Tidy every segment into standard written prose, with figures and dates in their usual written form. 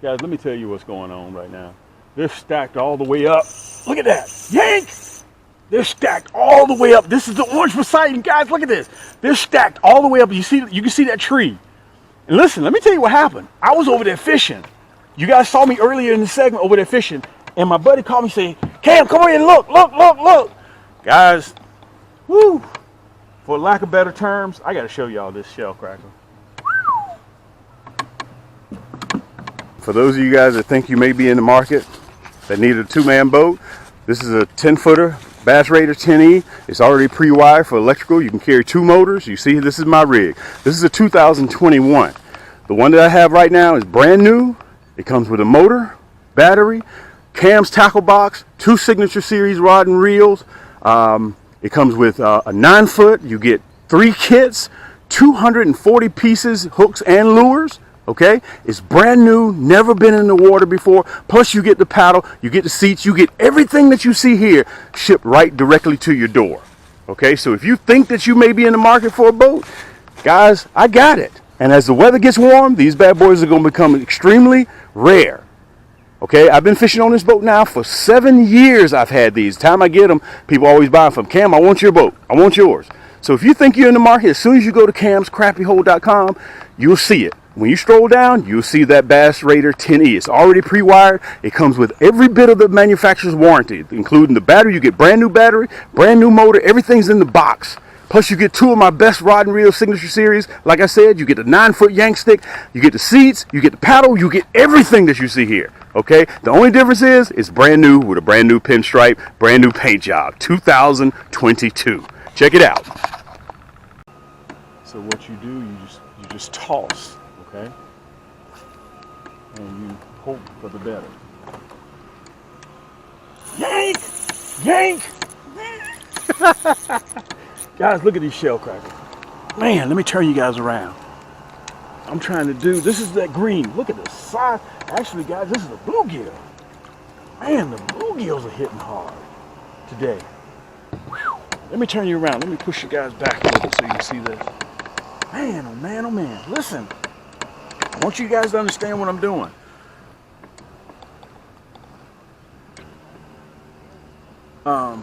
Guys, let me tell you what's going on right now. They're stacked all the way up. Look at that. Yank! They're stacked all the way up. This is the orange Poseidon, guys. Look at this. They're stacked all the way up. You can see that tree. And listen, let me tell you what happened. I was over there fishing. You guys saw me earlier in the segment over there fishing, and my buddy called me and said, Cam, come here and look, look, look, look. Guys, woo. For lack of better terms, I got to show y'all this shellcracker. For those of you guys that think you may be in the market that need a two-man boat, this is a 10-footer Bass Raider 10E. It's already pre-wired for electrical. You can carry 2 motors. You see, this is my rig. This is a 2021. The one that I have right now is brand new. It comes with a motor, battery, Cam's tackle box, 2 signature series rod and reels. It comes with a 9-foot. You get 3 kits, 240 pieces, hooks and lures. Okay, it's brand new, never been in the water before. Plus you get the paddle, you get the seats, you get everything that you see here shipped right directly to your door. Okay, so if you think that you may be in the market for a boat, guys, I got it. And as the weather gets warm, these bad boys are going to become extremely rare. Okay, I've been fishing on this boat now for 7 years. I've had these. Time I get them, people always buy them from Cam. I want your boat. I want yours. So if you think you're in the market, as soon as you go to camscrappyhole.com, you'll see it. When you stroll down, you'll see that Bass Raider 10E. It's already pre-wired. It comes with every bit of the manufacturer's warranty, including the battery. You get brand new battery, brand new motor. Everything's in the box. Plus, you get 2 of my best rod and reel signature series. Like I said, you get the 9-foot yank stick, you get the seats, you get the paddle, you get everything that you see here. Okay? The only difference is it's brand new with a brand new pinstripe, brand new paint job. 2022. Check it out. So what you do, you just toss. Okay, and you hope for the better. Yank! Yank! Guys, look at these shellcrackers. Man, let me turn you guys around. I'm trying to do, this is that green. Look at the size. Actually, guys, this is a bluegill. Man, the bluegills are hitting hard today. Whew. Let me turn you around. Let me push you guys back a little so you can see this. Man, oh man, oh man. Listen. I want you guys to understand what I'm doing. I'm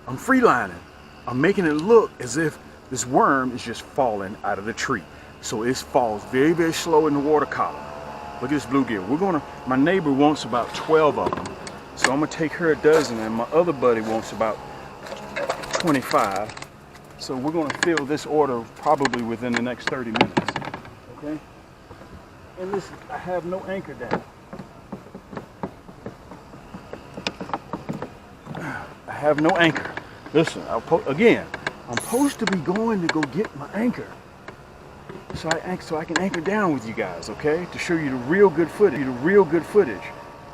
freelining. I'm making it look as if this worm is just falling out of the tree. So it falls very, very slow in the water column. Look at this bluegill. My neighbor wants about 12 of them. So I'm gonna take her a dozen, and my other buddy wants about 25. So we're gonna fill this order probably within the next 30 minutes, okay? And listen, I have no anchor down. I have no anchor. Listen, again, I'm supposed to be going to go get my anchor. So I can anchor down with you guys, okay? To show you the real good footage.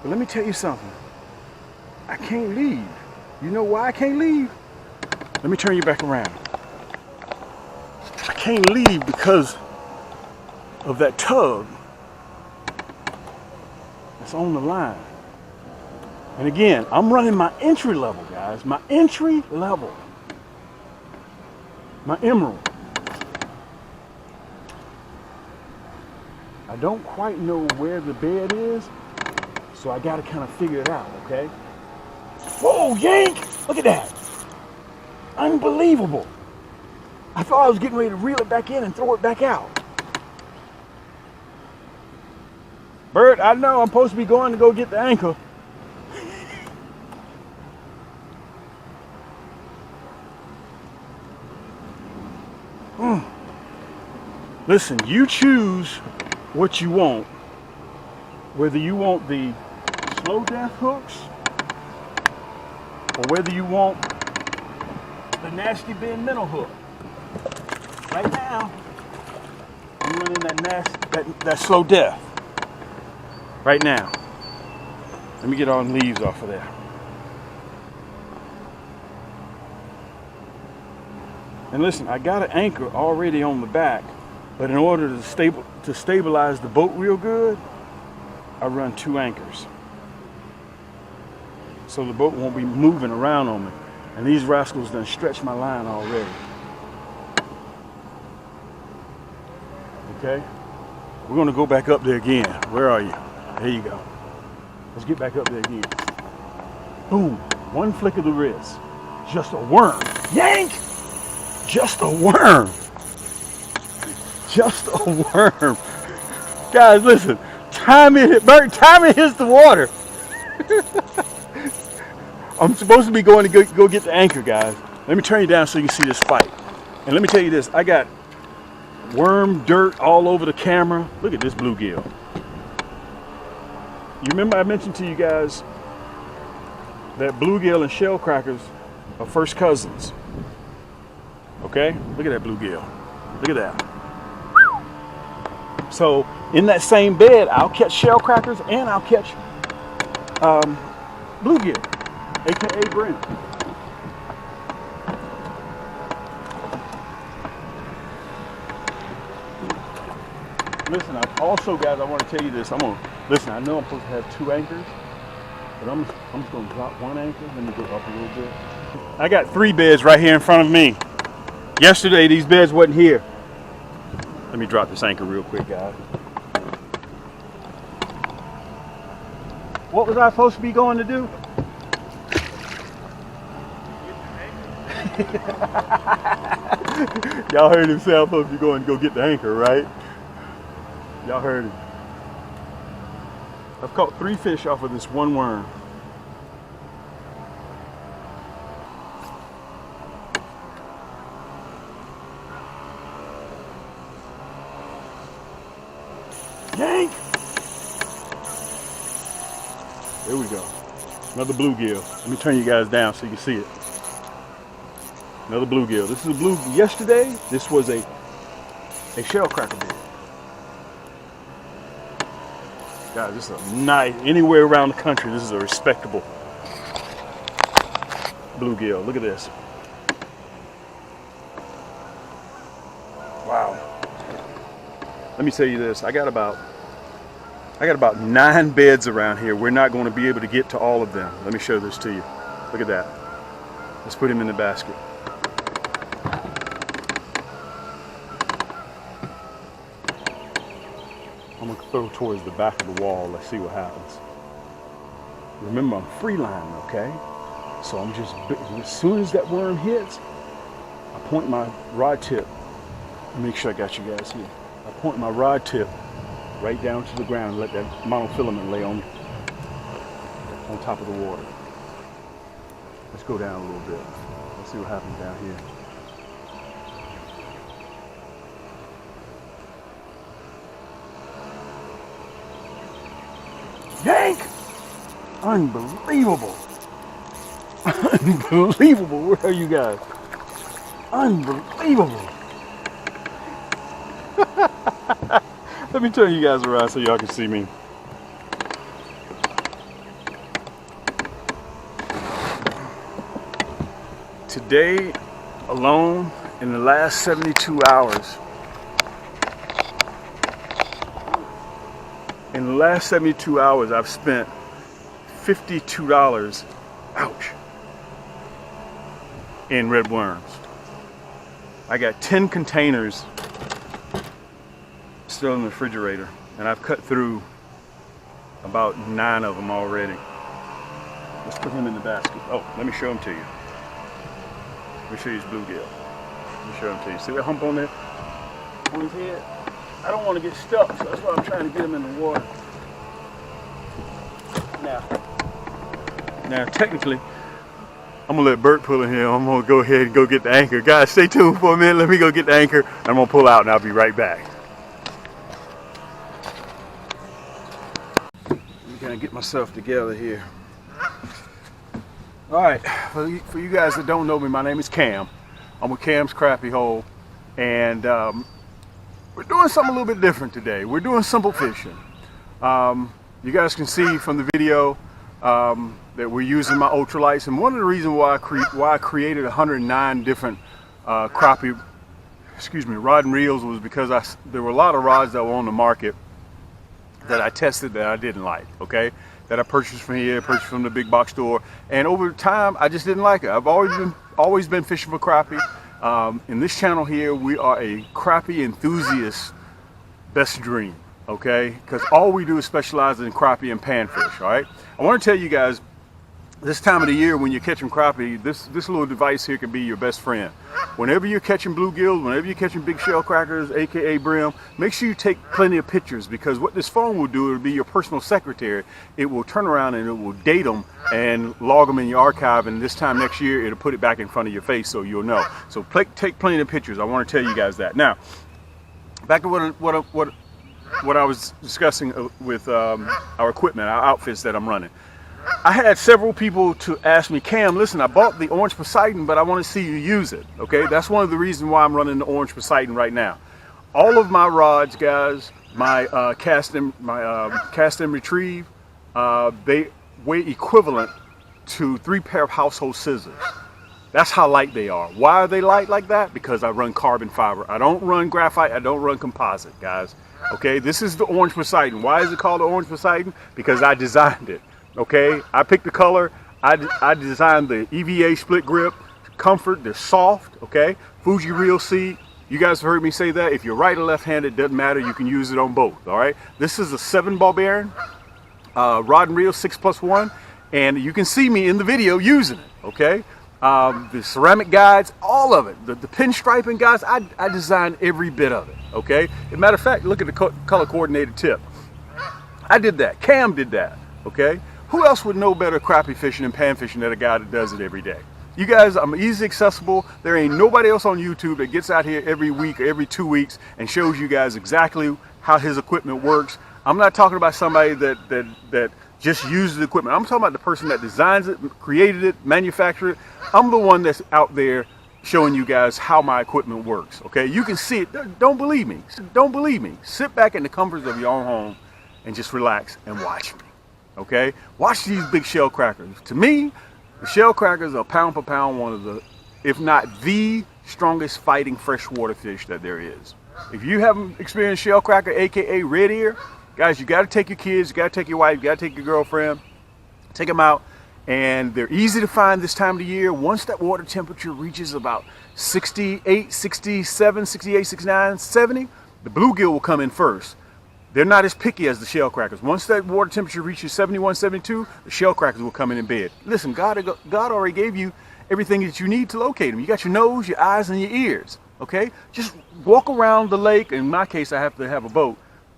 But let me tell you something. I can't leave. You know why I can't leave? Let me turn you back around. I can't leave because of that tug. It's on the line. And again, I'm running my entry level, guys. My entry level. My emerald. I don't quite know where the bed is, so I gotta kind of figure it out, okay? Whoa, yank! Look at that. Unbelievable. I thought I was getting ready to reel it back in and throw it back out. Bert, I know I'm supposed to be going to go get the anchor. Listen, you choose what you want. Whether you want the slow death hooks or whether you want the nasty bend minnow hook. Right now, I'm running that slow death. Right now. Let me get all the leaves off of there. And listen, I got an anchor already on the back, but in order to stabilize the boat real good, I run 2 anchors. So the boat won't be moving around on me. And these rascals done stretched my line already. Okay? We're gonna go back up there again. Where are you? There you go. Let's get back up there again. Boom. One flick of the wrist. Just a worm. Yank! Just a worm. Just a worm. Guys, listen. Time it hits the water. I'm supposed to be going to go get the anchor, guys. Let me turn you down so you can see this fight. And let me tell you this. I got worm dirt all over the camera. Look at this bluegill. You remember I mentioned to you guys that bluegill and shellcrackers are first cousins. Okay? Look at that bluegill. Look at that. So in that same bed, I'll catch shellcrackers and I'll catch bluegill, aka Brent. Listen, also, guys, I want to tell you this. Listen, I know I'm supposed to have 2 anchors, but I'm just going to drop 1 anchor. Let me go up a little bit. I got 3 beds right here in front of me. Yesterday, these beds wasn't here. Let me drop this anchor real quick, guys. What was I supposed to be going to do? Y'all heard him say I'm supposed to be going to go get the anchor, right? Y'all heard him. I've caught 3 fish off of this 1 worm. Yank! There we go. Another bluegill. Let me turn you guys down so you can see it. Another bluegill. This is a bluegill. Yesterday, this was a shellcracker bed. Guys, this is a nice, anywhere around the country, this is a respectable bluegill. Look at this. Wow. Let me tell you this, I got about 9 beds around here. We're not going to be able to get to all of them. Let me show this to you. Look at that. Let's put him in the basket. I'm going to throw towards the back of the wall. Let's see what happens. Remember, I'm free lining, okay? So I'm just, as soon as that worm hits, I point my rod tip. Make sure I got you guys here. I point my rod tip right down to the ground and let that monofilament lay on top of the water. Let's go down a little bit. Let's see what happens down here. Yank! Unbelievable. Unbelievable. Where are you guys? Unbelievable. Let me turn you guys around so y'all can see me. Today alone, in the last 72 hours, I've spent $52, ouch, in red worms. I got 10 containers still in the refrigerator, and I've cut through about 9 of them already. Let's put him in the basket. Oh, let me show him to you. Let me show you his bluegill. Let me show him to you. See that hump on there? On his head? I don't want to get stuck, so that's why I'm trying to get him in the water. Now technically, I'm gonna let Bert pull in here. I'm gonna go ahead and go get the anchor. Guys, stay tuned for a minute. Let me go get the anchor. I'm gonna pull out and I'll be right back. I'm gonna get myself together here. All right, for you guys that don't know me, my name is Cam. I'm with Cam's Crappie Hole, and we're doing something a little bit different today. We're doing simple fishing. You guys can see from the video that we're using my ultralights, and one of the reasons why I created 109 different crappie, rod and reels was because there were a lot of rods that were on the market that I tested that I didn't like, okay? That I purchased from here, purchased from the big box store, and over time I just didn't like it. I've always been fishing for crappie. In this channel here, we are a crappie enthusiast best dream. okay? Because all we do is specialize in crappie and panfish, all right? I want to tell you guys, this time of the year when you're catching crappie, this little device here can be your best friend. Whenever you're catching bluegill, whenever you're catching big shellcrackers, aka brim, make sure you take plenty of pictures, because what this phone will do, it'll be your personal secretary. It will turn around and it will date them and log them in your archive, and this time next year it'll put it back in front of your face so you'll know. So take plenty of pictures. I want to tell you guys that. Now, back to what I was discussing with our equipment, our outfits that I'm running. I had several people to ask me, Cam, listen, I bought the orange Poseidon, but I want to see you use it. Okay, that's one of the reasons why I'm running the orange Poseidon right now. All of my rods, guys, my cast and retrieve, they weigh equivalent to 3 pair of household scissors. That's how light they are. Why are they light like that? Because I run carbon fiber. I don't run graphite. I don't run composite, guys. Okay, this is the orange Poseidon. Why is it called the orange Poseidon? Because I designed it. Okay, I picked the color. I designed the EVA split grip, comfort. They're soft. Okay, Fuji Real C. You guys have heard me say that. If you're right or left-handed, it doesn't matter. You can use it on both. All right. This is a 7-ball bearing, rod and reel 6+1, and you can see me in the video using it. Okay. The ceramic guides, all of it. The pinstriping, guys. I designed every bit of it. Okay. As a matter of fact, look at the color coordinated tip. I did that. Cam did that. Okay. Who else would know better crappie fishing and pan fishing than a guy that does it every day? You guys, I'm easy accessible. There ain't nobody else on YouTube that gets out here every week or every 2 weeks and shows you guys exactly how his equipment works. I'm not talking about somebody that just uses the equipment. I'm talking about the person that designs it, created it, manufactured it. I'm the one that's out there showing you guys how my equipment works. Okay, you can see it. Don't believe me. Don't believe me. Sit back in the comforts of your own home and just relax and watch me. Okay, watch these big shellcrackers. To me, the shellcrackers are pound for pound one of the, if not the strongest fighting freshwater fish that there is. If you haven't experienced shellcracker, aka red ear, guys, you got to take your kids, you got to take your wife, you got to take your girlfriend, take them out, and they're easy to find this time of the year. Once that water temperature reaches about 68, 67, 68, 69, 70, the bluegill will come in first. They're not as picky as the shellcrackers. Once that water temperature reaches 71, 72, the shellcrackers will come in bed. Listen, God already gave you everything that you need to locate them. You got your nose, your eyes, and your ears. Okay? Just walk around the lake. In my case, I have to have a boat.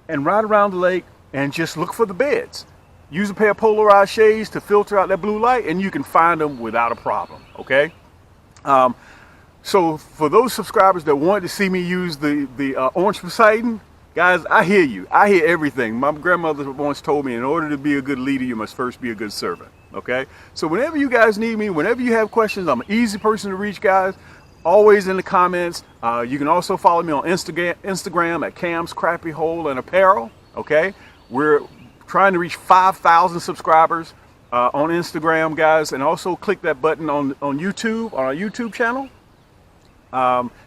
And ride around the lake and just look for the beds. Use a pair of polarized shades to filter out that blue light, and you can find them without a problem. Okay? So for those subscribers that wanted to see me use the orange Poseidon, guys, I hear you. I hear everything. My grandmother once told me, in order to be a good leader, you must first be a good servant. Okay? So whenever you guys need me, whenever you have questions, I'm an easy person to reach, guys. Always in the comments. You can also follow me on Instagram at Cam's Crappie Hole and Apparel. Okay? We're trying to reach 5,000 subscribers on Instagram, guys. And also click that button on YouTube, on our YouTube channel.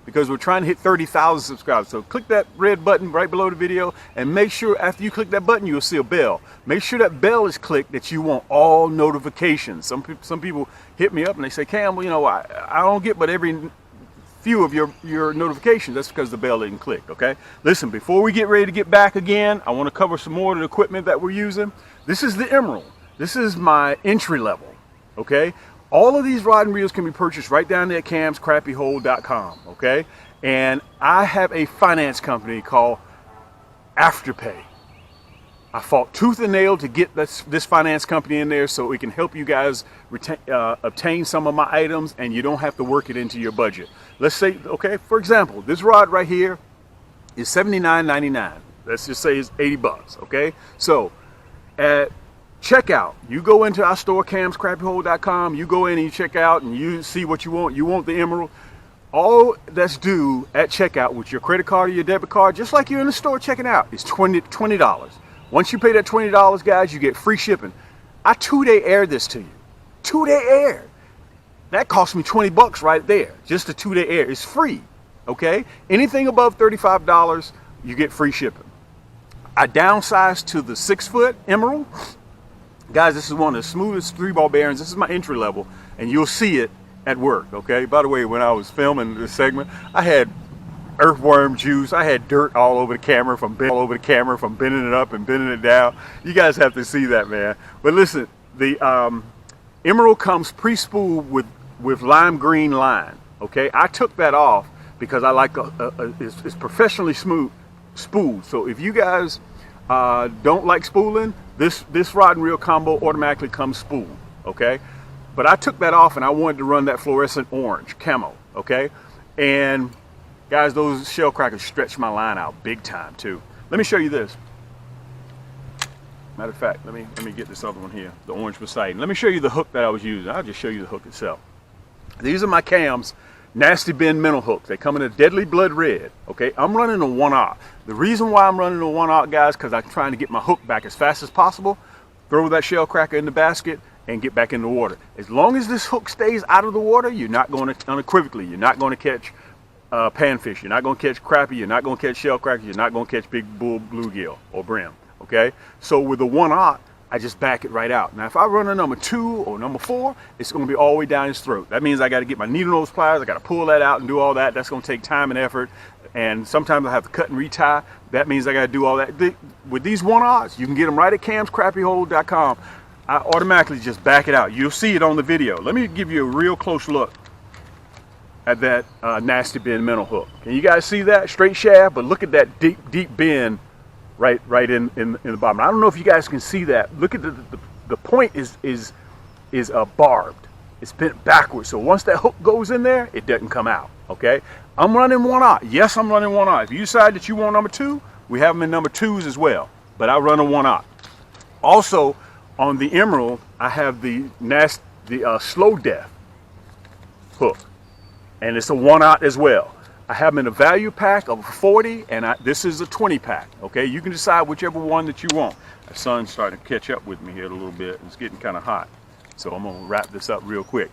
Because we're trying to hit 30,000 subscribers. So click that red button right below the video, and make sure after you click that button, you'll see a bell. Make sure that bell is clicked, that you want all notifications. Some people hit me up and they say, Cam, well, you know, I don't get but every few of your notifications. That's because the bell isn't clicked. Okay, listen, before we get ready to get back again, I want to cover some more of the equipment that we're using. This is the Emerald. This is my entry level. Okay, all of these rod and reels can be purchased right down there at camscrappiehole.com, okay? And I have a finance company called Afterpay. I fought tooth and nail to get this finance company in there so it can help you guys obtain some of my items, and you don't have to work it into your budget. Let's say, okay, for example, this rod right here is $79.99. Let's just say it's 80 bucks, okay? So at checkout, you go into our store, camscrappiehole.com, you go in and you check out and you see what you want. You want the Emerald. All that's due at checkout with your credit card or your debit card, just like you're in the store checking out, is $20. Once you pay that $20, guys, you get free shipping. I 2-day air this to you. 2-day air. That cost me 20 bucks right there. Just the 2-day air. It's free. Okay? Anything above $35, you get free shipping. I downsized to the 6-foot Emerald. Guys, this is one of the smoothest 3-ball bearings. This is my entry level, and you'll see it at work, okay? By the way, when I was filming this segment, I had earthworm juice. I had dirt all over the camera from bending it up and bending it down. You guys have to see that, man. But listen, the emerald comes pre-spooled with lime green line. Okay, I took that off because I like it's professionally spooled. So if you guys don't like spooling, this rod and reel combo automatically comes spooled. Okay, but I took that off and I wanted to run that fluorescent orange camo. Okay, and guys, those Shellcrackers stretch my line out big time too. Let me show you this. Matter of fact, let me get this other one here, the orange Poseidon. Let me show you the hook that I was using. I'll just show you the hook itself. These are my cams. Nasty Bend minnow hooks. They come in a deadly blood red. Okay, I'm running a 1/0. The reason why I'm running a 1/0, guys, because I'm trying to get my hook back as fast as possible. Throw that Shellcracker in the basket and get back in the water. As long as this hook stays out of the water, you're not going to, unequivocally, you're not going to catch panfish. You're not going to catch crappie. You're not going to catch Shellcrackers. You're not going to catch big bull bluegill or brim. Okay, so with the 1/0, I just back it right out. Now, if I run a number 2 or number 4, it's going to be all the way down his throat. That means I got to get my needle nose pliers. I got to pull that out and do all that. That's going to take time and effort. And sometimes I have to cut and retie. That means I got to do all that. With these 1/0s, you can get them right at camscrappiehold.com. I automatically just back it out. You'll see it on the video. Let me give you a real close look at that Nasty Bend minnow hook. Can you guys see that? Straight shaft, but look at that deep bend right in the bottom. I don't know if you guys can see that. Look at the point is barbed. It's bent backwards. So once that hook goes in there, it doesn't come out. Okay, I'm running 1/0. Yes, I'm running 1/0. If you decide that you want number 2, we have them in number 2s as well. But I run a 1/0. Also, on the emerald, I have the slow death hook, and it's a 1/0 as well. I have them in a value pack of 40, and this is a 20 pack. Okay, you can decide whichever one that you want. The sun's starting to catch up with me here a little bit. It's getting kind of hot, so I'm gonna wrap this up real quick.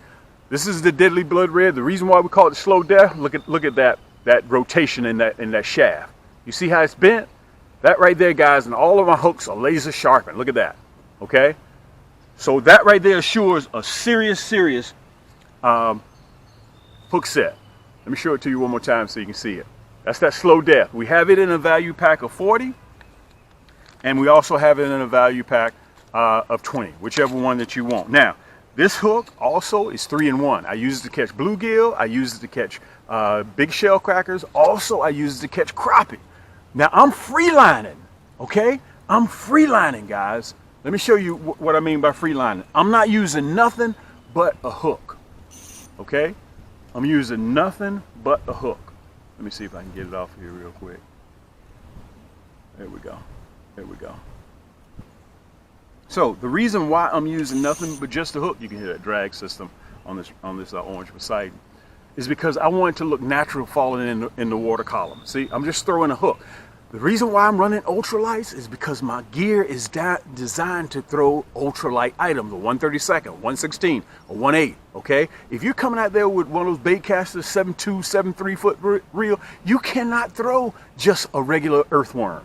This is the deadly blood red. The reason why we call it slow death, look at that rotation in that shaft. You see how it's bent? That right there, guys, and all of my hooks are laser sharpened. Look at that. Okay, so that right there assures a serious hook set. Let me show it to you one more time so you can see it. That's that slow death. We have it in a value pack of 40, and we also have it in a value pack of 20, whichever one that you want. Now, this hook also is 3-in-1. I use it to catch bluegill. I use it to catch big Shellcrackers. Also, I use it to catch crappie. Now, I'm freelining, okay? I'm freelining, guys. Let me show you what I mean by freelining. I'm not using nothing but a hook, okay? I'm using nothing but a hook. Let me see if I can get it off here real quick. There we go. There we go. So the reason why I'm using nothing but just a hook, you can hear that drag system on this orange Poseidon, is because I want it to look natural falling in the water column. See, I'm just throwing a hook. The reason why I'm running ultralights is because my gear is designed to throw ultralight items, a 1/32, 1/16, a 1/8, okay? If you're coming out there with one of those bait casters, 7.2, 7.3 foot reel, you cannot throw just a regular earthworm,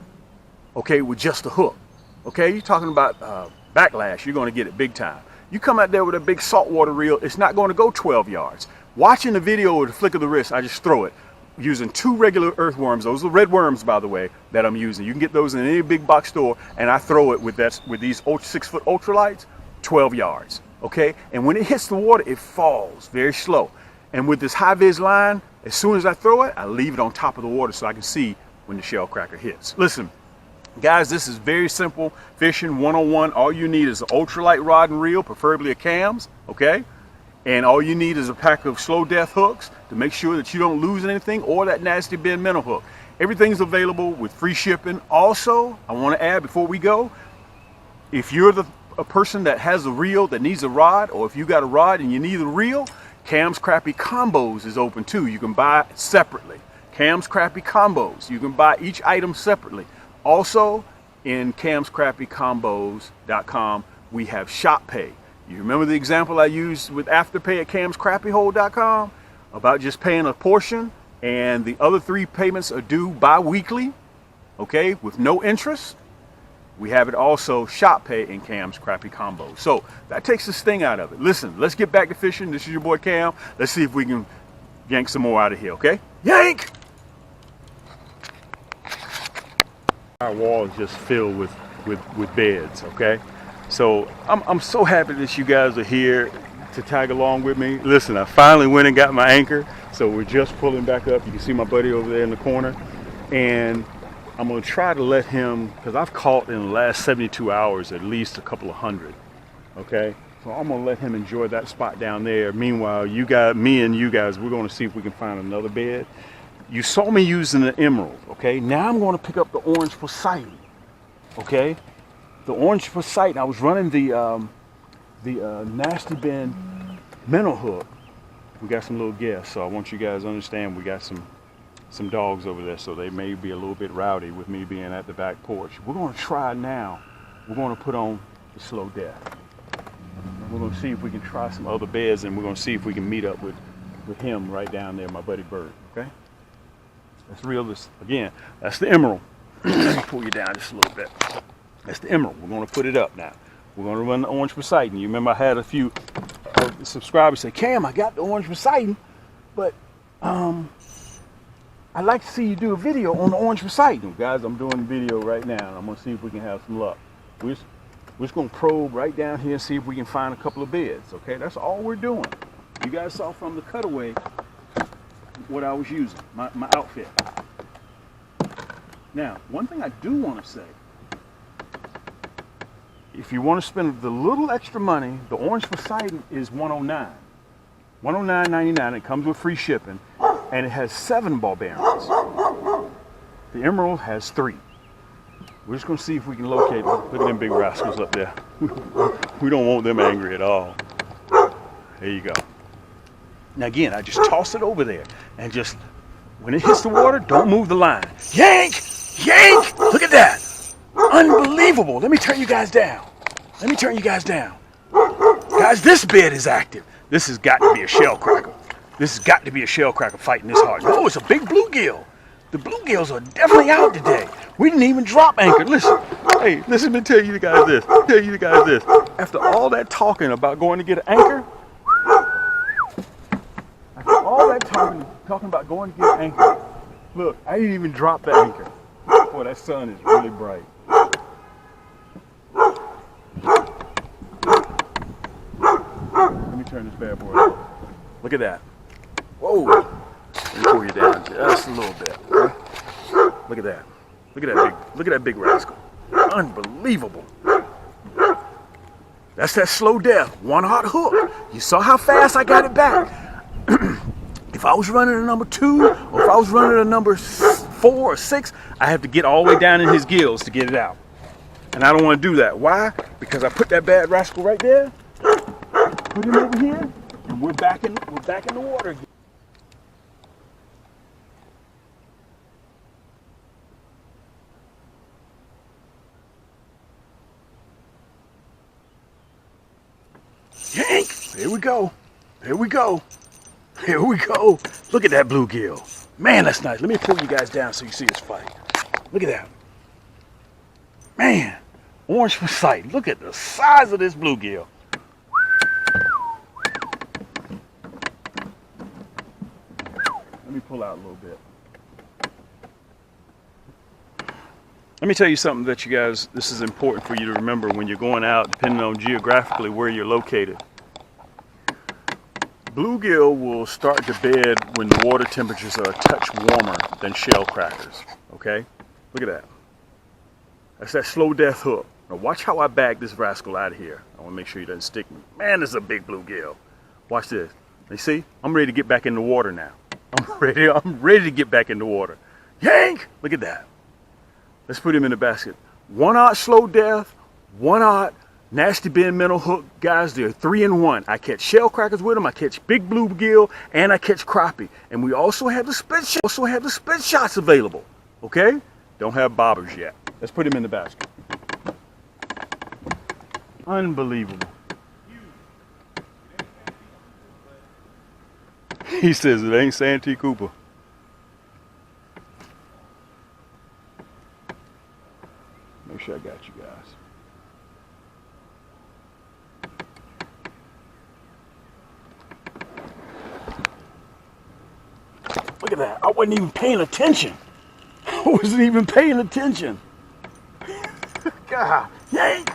okay, with just a hook, okay? You're talking about backlash, you're gonna get it big time. You come out there with a big saltwater reel, it's not gonna go 12 yards. Watching the video with a flick of the wrist, I just throw it. Using 2 regular earthworms. Those are red worms, by the way, that I'm using. You can get those in any big box store, and I throw it with these 6-foot ultralights, 12 yards, okay? And when it hits the water, it falls very slow. And with this high-vis line, as soon as I throw it, I leave it on top of the water so I can see when the Shellcracker hits. Listen, guys, this is very simple fishing 101. All you need is an ultralight rod and reel, preferably a cams, okay? And all you need is a pack of slow death hooks to make sure that you don't lose anything, or that Nasty Bend minnow hook. Everything's available with free shipping. Also, I want to add before we go, if you're a person that has a reel that needs a rod, or if you got a rod and you need a reel, Cam's Crappie Combos is open too. You can buy it separately. Cam's Crappie Combos. You can buy each item separately. Also, in camscrappiecombos.com, we have Shop Pay. You remember the example I used with Afterpay at camscrappiehold.com about just paying a portion and the other 3 payments are due bi-weekly, okay, with no interest? We have it also Shop Pay in Cam's Crappie Combo. So that takes the sting out of it. Listen, let's get back to fishing. This is your boy Cam. Let's see if we can yank some more out of here, okay? Yank! Our wall is just filled with beds, okay? So I'm so happy that you guys are here to tag along with me. Listen, I finally went and got my anchor, so we're just pulling back up. You can see my buddy over there in the corner, and I'm gonna try to let him, because I've caught in the last 72 hours at least a couple of hundred, okay? So I'm gonna let him enjoy that spot down there. Meanwhile, me and you guys, we're gonna see if we can find another bed. You saw me using the emerald, okay? Now I'm gonna pick up the orange Poseidon, okay? The orange Poseidon, I was running the Nasty Bin minnow hook. We got some little guests, so I want you guys to understand we got some dogs over there, so they may be a little bit rowdy with me being at the back porch. We're gonna try now. We're gonna put on the slow death. We're gonna see if we can try some other beds, and we're gonna see if we can meet up with him right down there, my buddy Bird, okay? That's real. Again, that's the emerald. Let me pull you down just a little bit. That's the emerald. We're gonna put it up now. We're gonna run the orange Poseidon. You remember I had a few subscribers say, Cam, I got the orange Poseidon, but I'd like to see you do a video on the orange Poseidon. Guys, I'm doing a video right now, and I'm gonna see if we can have some luck. We're just gonna probe right down here and see if we can find a couple of beds, okay? That's all we're doing. You guys saw from the cutaway what I was using, my outfit. Now, one thing I do want to say, if you want to spend the little extra money, the orange Poseidon is $109. $109.99. It comes with free shipping, and it has 7 ball bearings. The emerald has 3. We're just going to see if we can locate them. Look at them big rascals up there. We don't want them angry at all. There you go. Now again, I just toss it over there, and just, when it hits the water, don't move the line. Yank! Yank! Look at that! Unbelievable! Let me turn you guys down. Let me turn you guys down. Guys, this bed is active. This has got to be a shellcracker. This has got to be a shellcracker fighting this hard. Oh, it's a big bluegill. The bluegills are definitely out today. We didn't even drop anchor. Listen, hey, listen, let me tell you guys this. After all that talking about going to get an anchor, all that talking about going to get an anchor, look, I didn't even drop the anchor. Boy, that sun is really bright. Let me turn this bad boy off. Look at that. Whoa. Let me pull you down just a little bit. Okay? Look at that. Look at that big rascal. Unbelievable. That's that slow death, one hot hook. You saw how fast I got it back. If I was running a number 2, or if I was running a number 4 or 6, I have to get all the way down in his gills to get it out. And I don't want to do that. Why? Because I put that bad rascal right there, put him over here, and we're back in the water again. Yank! Here we go. Here we go. Here we go. Look at that bluegill. Man, that's nice. Let me pull you guys down so you see this fight. Look at that. Man, orange Poseidon. Look at the size of this bluegill. Let me pull out a little bit. Let me tell you something that you guys, this is important for you to remember when you're going out, depending on geographically where you're located. Bluegill will start to bed when the water temperatures are a touch warmer than shellcrackers, okay? Look at that. That's that slow death hook. Now watch how I back this rascal out of here. I want to make sure he doesn't stick me. Man, this is a big bluegill. Watch this. You see? I'm ready to get back in the water now. I'm ready to get back in the water. Yank! Look at that. Let's put him in the basket. 1/0 slow death, 1/0 nasty bin minnow hook. Guys, they're 3 in 1. I catch shellcrackers with them, I catch big bluegill, and I catch crappie. And we also have the split shots available. Okay? Don't have bobbers yet. Let's put him in the basket. Unbelievable. He says it ain't Santee Cooper. Make sure I got you guys. Look at that. I wasn't even paying attention. I wasn't even paying attention. God, yank!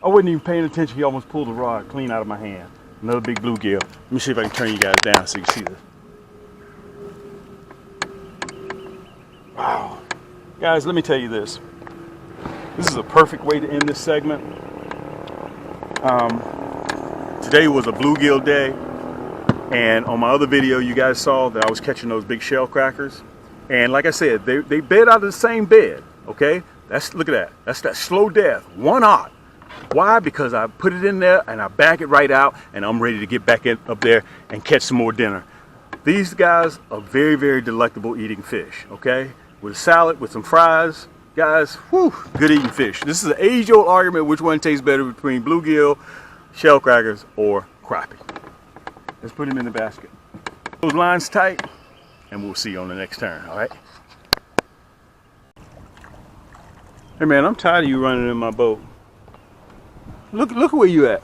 I wasn't even paying attention. He almost pulled the rod clean out of my hand. Another big bluegill. Let me see if I can turn you guys down so you can see this. Wow. Guys, let me tell you this. This is a perfect way to end this segment. Today was a bluegill day. And on my other video, you guys saw that I was catching those big shellcrackers. And like I said, they bed out of the same bed, okay? Look at that. That's that slow death, 1 aught. Why? Because I put it in there and I back it right out and I'm ready to get back up there and catch some more dinner. These guys are very, very delectable eating fish, okay? With a salad, with some fries, guys, whew, good eating fish. This is an age-old argument which one tastes better between bluegill, shellcrackers, or crappie. Let's put him in the basket. Those lines tight, and we'll see you on the next turn, all right? Hey man, I'm tired of you running in my boat. Look where you at.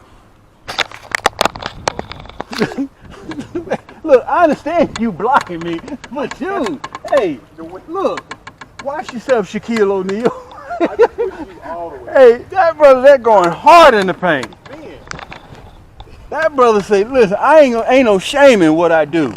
Look, I understand you blocking me, but you, hey, look, watch yourself, Shaquille O'Neal. Hey, that brother, that going hard in the paint. That brother say, listen, ain't no shame in what I do.